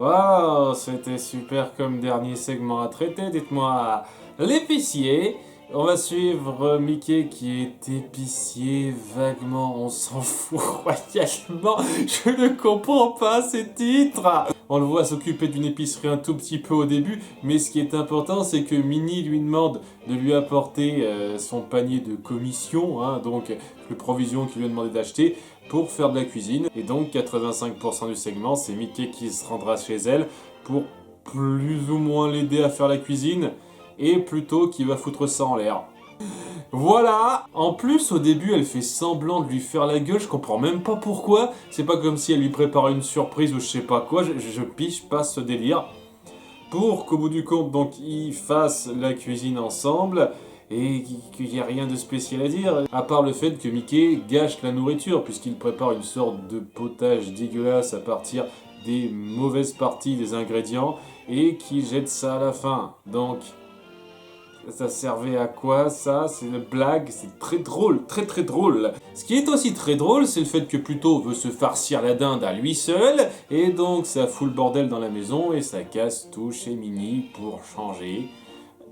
Wow, c'était super comme dernier segment à traiter. Dites-moi, l'épicier. On va suivre Mickey qui est épicier vaguement. On s'en fout royalement. Je ne comprends pas ces titres. On le voit s'occuper d'une épicerie un tout petit peu au début, mais ce qui est important, c'est que Minnie lui demande de lui apporter son panier de commission, hein, donc les provisions qu'il lui a demandé d'acheter pour faire de la cuisine. Et donc 85% du segment, c'est Mickey qui se rendra chez elle pour plus ou moins l'aider à faire la cuisine et plutôt qui va foutre ça en l'air. Voilà. En plus, au début, elle fait semblant de lui faire la gueule, je comprends même pas pourquoi. C'est pas comme si elle lui préparait une surprise ou je sais pas quoi, je piche pas ce délire. Pour qu'au bout du compte, donc, ils fassent la cuisine ensemble et qu'il n'y a rien de spécial à dire, à part le fait que Mickey gâche la nourriture, puisqu'il prépare une sorte de potage dégueulasse à partir des mauvaises parties des ingrédients et qui jette ça à la fin. Donc, ça servait à quoi ça? C'est une blague, c'est très drôle, très très drôle. Ce qui est aussi très drôle, c'est le fait que Pluto veut se farcir la dinde à lui seul, et donc ça fout le bordel dans la maison et ça casse tout chez Minnie pour changer.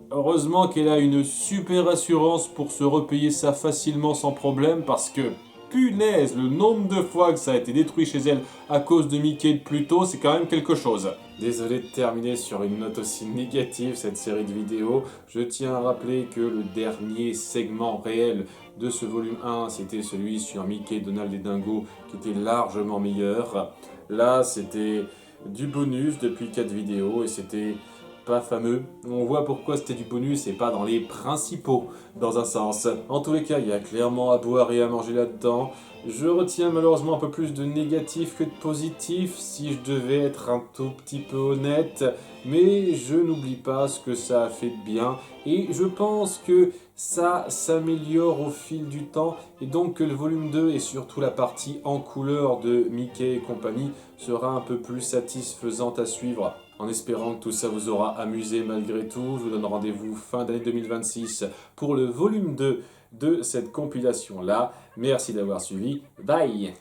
Heureusement qu'elle a une super assurance pour se repayer ça facilement sans problème parce que punaise, le nombre de fois que ça a été détruit chez elle à cause de Mickey de Pluto, c'est quand même quelque chose. Désolé de terminer sur une note aussi négative cette série de vidéos. Je tiens à rappeler que le dernier segment réel de ce volume 1, c'était celui sur Mickey, Donald et Dingo, qui était largement meilleur. Là, c'était du bonus depuis 4 vidéos et c'était pas fameux. On voit pourquoi c'était du bonus et pas dans les principaux, dans un sens. En tous les cas, il y a clairement à boire et à manger là-dedans. Je retiens malheureusement un peu plus de négatif que de positif, si je devais être un tout petit peu honnête. Mais je n'oublie pas ce que ça a fait de bien. Et je pense que ça s'améliore au fil du temps. Et donc que le volume 2 et surtout la partie en couleur de Mickey et compagnie sera un peu plus satisfaisante à suivre. En espérant que tout ça vous aura amusé malgré tout, je vous donne rendez-vous fin d'année 2026 pour le volume 2 de cette compilation-là. Merci d'avoir suivi. Bye!